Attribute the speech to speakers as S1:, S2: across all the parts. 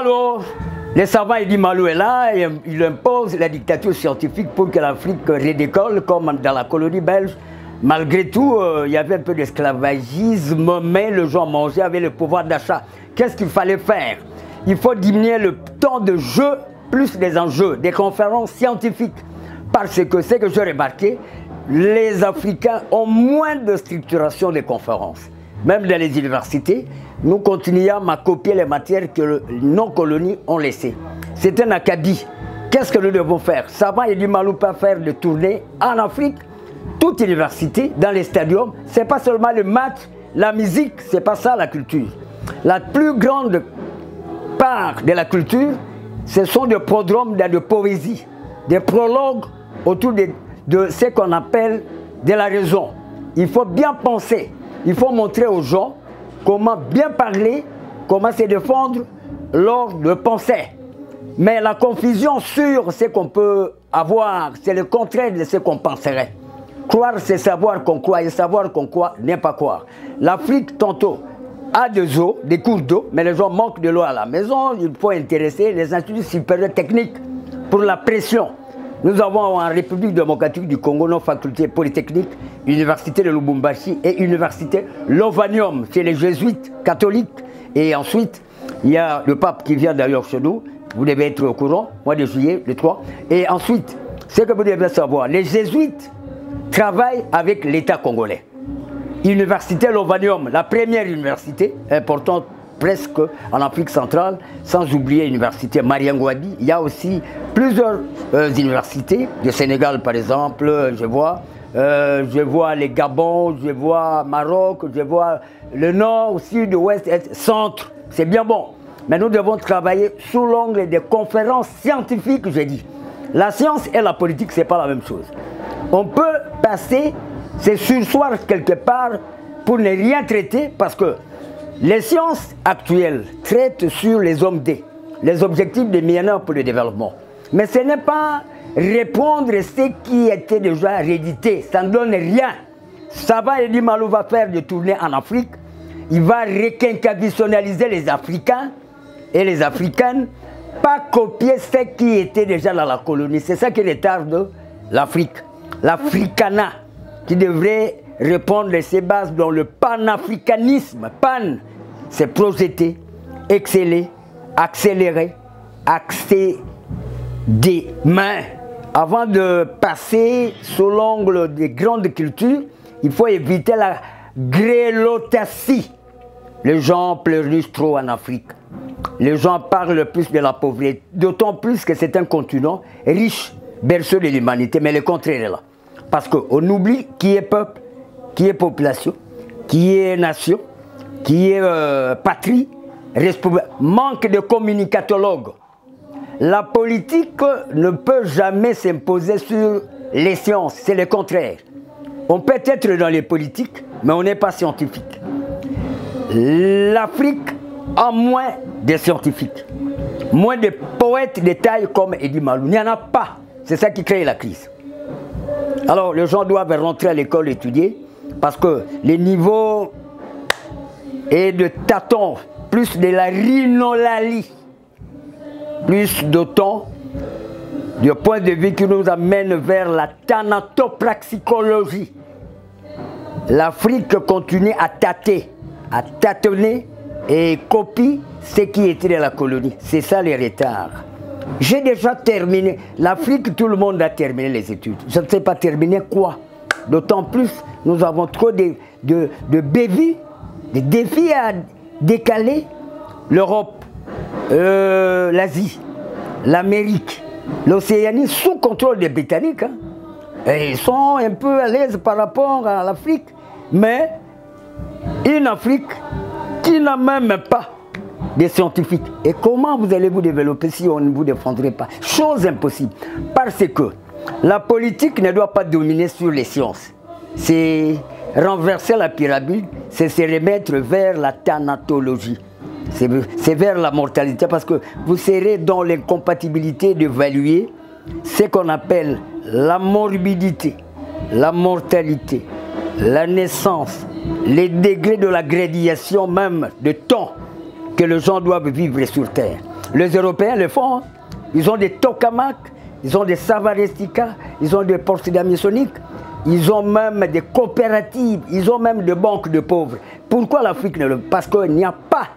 S1: Alors, le savant Eddie Malou est là, et il impose la dictature scientifique pour que l'Afrique redécolle comme dans la colonie belge. Malgré tout, il y avait un peu d'esclavagisme, mais les gens mangeaient avec le pouvoir d'achat. Qu'est-ce qu'il fallait faire? Il faut diminuer le temps de jeu, plus des enjeux, des conférences scientifiques. Parce que c'est que j'ai remarqué, les Africains ont moins de structuration des conférences. Même dans les universités, nous continuons à copier les matières que les non-colonies ont laissées. C'est un acabit. Qu'est-ce que nous devons faire? Savant et du Malou pas faire de tournées en Afrique. Toute université, dans les stadiums, c'est pas seulement le match, la musique, c'est pas ça la culture. La plus grande part de la culture, ce sont des prodromes de poésie, des prologues autour de ce qu'on appelle de la raison. Il faut bien penser, il faut montrer aux gens comment bien parler, comment se défendre lors de pensée. Mais la confusion sur ce qu'on peut avoir, c'est le contraire de ce qu'on penserait. Croire, c'est savoir qu'on croit, et savoir qu'on croit n'est pas croire. L'Afrique, tantôt, a des eaux, des cours d'eau, mais les gens manquent de l'eau à la maison. Il faut intéresser les instituts supérieurs techniques pour la pression. Nous avons en République démocratique du Congo nos facultés polytechniques, Université de Lubumbashi et Université Lovanium, c'est les jésuites catholiques. Et ensuite, il y a le pape qui vient d'ailleurs chez nous, vous devez être au courant, mois de juillet, le 3. Et ensuite, ce que vous devez savoir, les jésuites travaillent avec l'État congolais. Université Lovanium, la première université importante presque en Afrique centrale, sans oublier l'université Mariangouadi. Il y a aussi plusieurs universités, du Sénégal par exemple, je vois les Gabon, je vois Maroc, je vois le nord, sud, ouest, est, centre. C'est bien bon. Mais nous devons travailler sous l'angle des conférences scientifiques, je dis. La science et la politique, ce n'est pas la même chose. On peut passer, c'est sursoir quelque part pour ne rien traiter parce que les sciences actuelles traitent sur les OMD, les objectifs des millénaires pour le développement. Mais ce n'est pas répondre à ce qui était déjà réédité, ça ne donne rien. Ça va, Eddie Malou va faire des tournées en Afrique, il va requinquaditionnaliser les Africains et les Africaines, pas copier ce qui était déjà dans la colonie. C'est ça qui retarde l'Afrique. L'Africana, qui devrait répondre à ses bases dans le panafricanisme. Pan, c'est projeter, exceller, accélérer, axer des mains. Avant de passer sous l'angle des grandes cultures, il faut éviter la grélotacie. Les gens pleurnichent trop en Afrique. Les gens parlent plus de la pauvreté, d'autant plus que c'est un continent riche, berceau de l'humanité, mais le contraire est là. Parce qu'on oublie qui est peuple, qui est population, qui est nation, qui est patrie, manque de communicatologues. La politique ne peut jamais s'imposer sur les sciences, c'est le contraire. On peut être dans les politiques, mais on n'est pas scientifique. L'Afrique a moins de scientifiques, moins de poètes de taille comme Eddie Malou. Il n'y en a pas. C'est ça qui crée la crise. Alors, les gens doivent rentrer à l'école étudier parce que le niveau est de tâton, plus de la rhinolalie, plus d'autant du point de vue qui nous amène vers la thanatopraxicologie. L'Afrique continue à tâter, à tâtonner et copie ce qui était de la colonie. C'est ça les retards. J'ai déjà terminé. L'Afrique, tout le monde a terminé les études. Je ne sais pas terminer quoi. D'autant plus, nous avons trop de bévis, de défis à décaler. L'Europe, l'Asie, l'Amérique, l'Océanie, sous contrôle des Britanniques. Hein. Et ils sont un peu à l'aise par rapport à l'Afrique. Mais une Afrique qui n'a même pas des scientifiques. Et comment vous allez vous développer si on ne vous défendrait pas? Chose impossible. Parce que la politique ne doit pas dominer sur les sciences. C'est renverser la pyramide, c'est se remettre vers la thanatologie. C'est vers la mortalité parce que vous serez dans l'incompatibilité d'évaluer ce qu'on appelle la morbidité, la mortalité, la naissance, les degrés de la gradation même de temps que les gens doivent vivre sur Terre. Les Européens le font. Hein. Ils ont des tokamaks, ils ont des savarestika, ils ont des portidas maçonniques, ils ont même des coopératives, ils ont même des banques de pauvres. Pourquoi l'Afrique ne le... Parce qu'il n'y a pas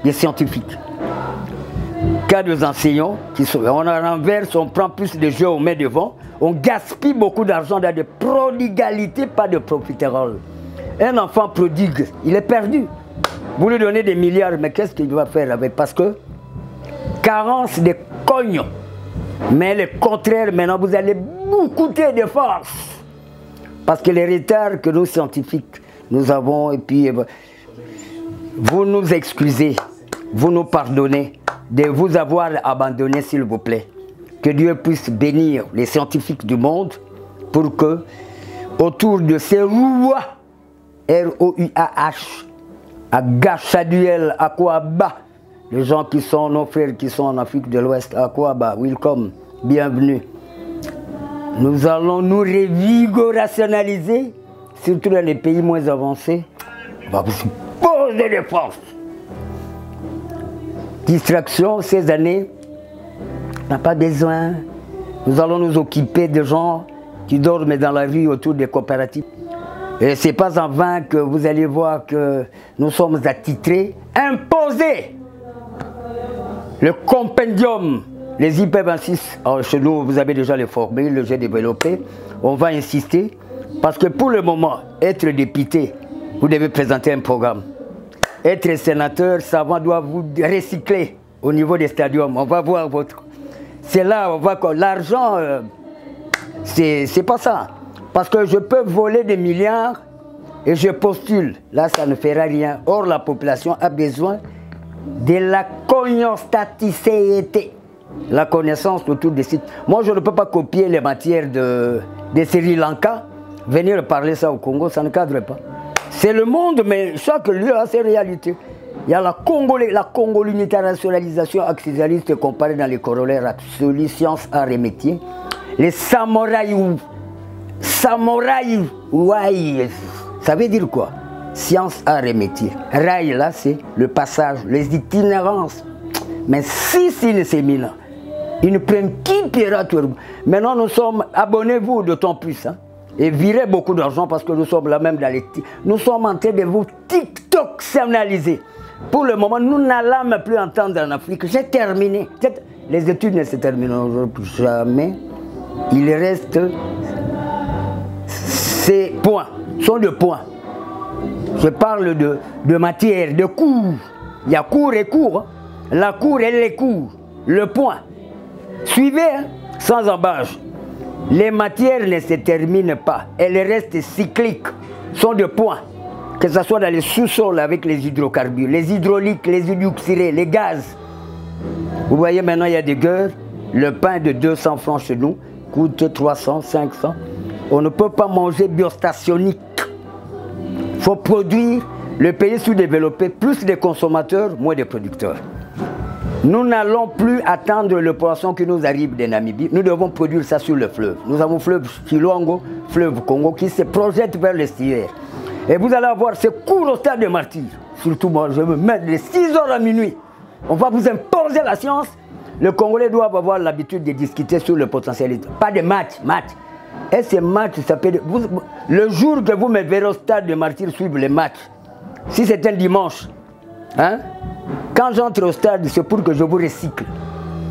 S1: de scientifiques. Cas des enseignants, on renverse, on prend plus de jeux, on met devant, on gaspille beaucoup d'argent dans des prodigalités, pas de profiteroles. Un enfant prodigue, il est perdu. Vous lui donnez des milliards, mais qu'est-ce qu'il doit faire avec? Parce que carence de cognons. Mais le contraire, maintenant, vous allez vous coûter de force. Parce que les retards que nous, scientifiques, nous avons, et puis vous nous excusez, vous nous pardonnez de vous avoir abandonné, s'il vous plaît. Que Dieu puisse bénir les scientifiques du monde pour que, autour de ces rois, R-O-U-A-H, à Gachaduel, à Kouaba, les gens qui sont nos frères qui sont en Afrique de l'Ouest, à Kouaba, welcome, bienvenue. Nous allons nous revigorationaliser, surtout dans les pays moins avancés. On va vous poser des forces. Distraction, ces années, on n'a pas besoin. Nous allons nous occuper de gens qui dorment dans la rue autour des coopératives. Et ce n'est pas en vain que vous allez voir que nous sommes attitrés, imposés. Le compendium, les IP26, chez nous vous avez déjà les formules, j'ai développé. On va insister parce que pour le moment, être député, vous devez présenter un programme. Être sénateur, savant doit vous recycler au niveau des stadiums. On va voir votre... C'est là, on voit que l'argent, c'est pas ça. Parce que je peux voler des milliards et je postule. Là, ça ne fera rien. Or, la population a besoin de la cognostaticité. La connaissance autour des sites. Moi, je ne peux pas copier les matières de Sri Lanka. Venir parler ça au Congo, ça ne cadre pas. C'est le monde, mais chaque lieu a ses réalités. Il y a la Congo-internationalisation accessionnaliste comparée dans les corollaires absolus, sciences, arts et métiers. Les samouraïs, ouais, ça veut dire quoi? Sciences, arts et métiers. Rail, là, c'est le passage, les itinérances. Mais si c'est une séminaire, ils ne prennent qui pirate. Maintenant, nous sommes, abonnez-vous d'autant plus, hein, et virez beaucoup d'argent parce que nous sommes là même dans les... Nous sommes en train de vous TikTok-sernaliser. Pour le moment, nous n'allons plus entendre en Afrique. J'ai terminé. Les études ne se termineront jamais. Il reste ces points. Sont de points. Je parle de matière, de cours. Il y a cours et cours. Hein. La cour et les cours. Le point. Suivez, hein, sans embâche. Les matières ne se terminent pas. Elles restent cycliques. Sont de points. Que ce soit dans les sous-sols avec les hydrocarbures, les hydrauliques, les hydroxyrés, les gaz. Vous voyez maintenant, il y a des guerres. Le pain de 200 francs chez nous coûte 300, 500. On ne peut pas manger biostationique. Il faut produire. Le pays sous-développé, plus de consommateurs, moins de producteurs. Nous n'allons plus attendre le poisson qui nous arrive de Namibie. Nous devons produire ça sur le fleuve. Nous avons le fleuve Chilongo, fleuve Congo, qui se projette vers l'estuaire. Et vous allez avoir ce cours au stade de martyr. Surtout moi, je me mets de 6h à minuit. On va vous imposer la science. Les Congolais doivent avoir l'habitude de discuter sur le potentiel. Pas de match. Et ces matchs, ça peut... Le jour que vous me verrez au stade de martyr suivre les matchs, si c'est un dimanche, hein, quand j'entre au stade, c'est pour que je vous recycle.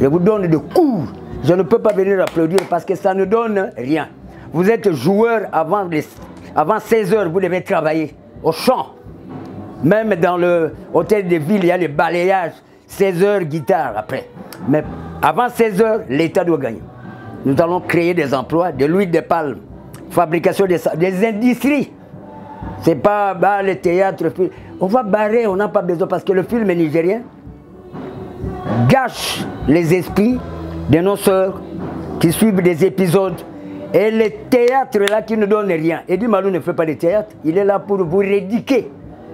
S1: Je vous donne des cours. Je ne peux pas venir applaudir parce que ça ne donne rien. Vous êtes joueur avant 16h, vous devez travailler au champ. Même dans le hôtel de ville, il y a le balayage. 16h, guitare après. Mais avant 16h, l'État doit gagner. Nous allons créer des emplois, de l'huile de palme, fabrication des industries. C'est pas le théâtre. On va barrer, on n'a pas besoin parce que le film nigérien gâche les esprits de nos sœurs qui suivent des épisodes. Et le théâtre là qui ne donne rien. Eddie Malou ne fait pas de théâtre, il est là pour vous rédiquer.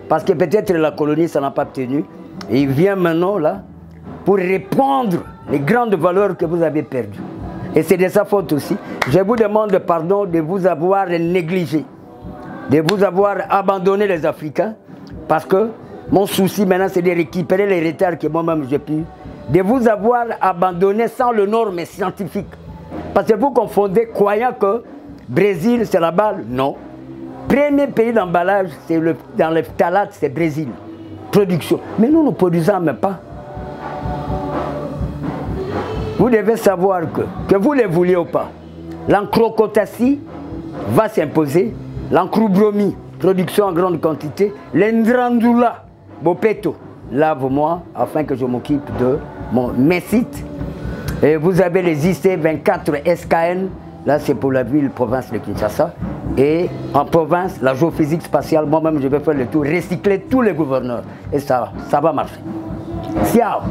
S1: Parce que peut-être la colonie, ça n'a pas tenu. Et il vient maintenant là pour répandre les grandes valeurs que vous avez perdues. Et c'est de sa faute aussi. Je vous demande pardon de vous avoir négligé, de vous avoir abandonné les Africains. Parce que mon souci maintenant, c'est de récupérer les retards que moi-même j'ai pu de vous avoir abandonné sans le norme scientifique. Parce que vous confondez, croyant que Brésil, c'est la balle. Non. Premier pays d'emballage, c'est dans les phtalates, c'est Brésil. Production. Mais nous ne produisons même pas. Vous devez savoir que vous le vouliez ou pas, l'encrocotacie va s'imposer, l'encroubromie, production en grande quantité, l'endrandula, bopeto, lave-moi afin que je m'occupe de mes sites. Et vous avez les IC24 SKN, là c'est pour la ville, province de Kinshasa. Et en province, la géophysique spatiale, moi-même je vais faire le tour, recycler tous les gouverneurs. Et ça va marcher. Ciao!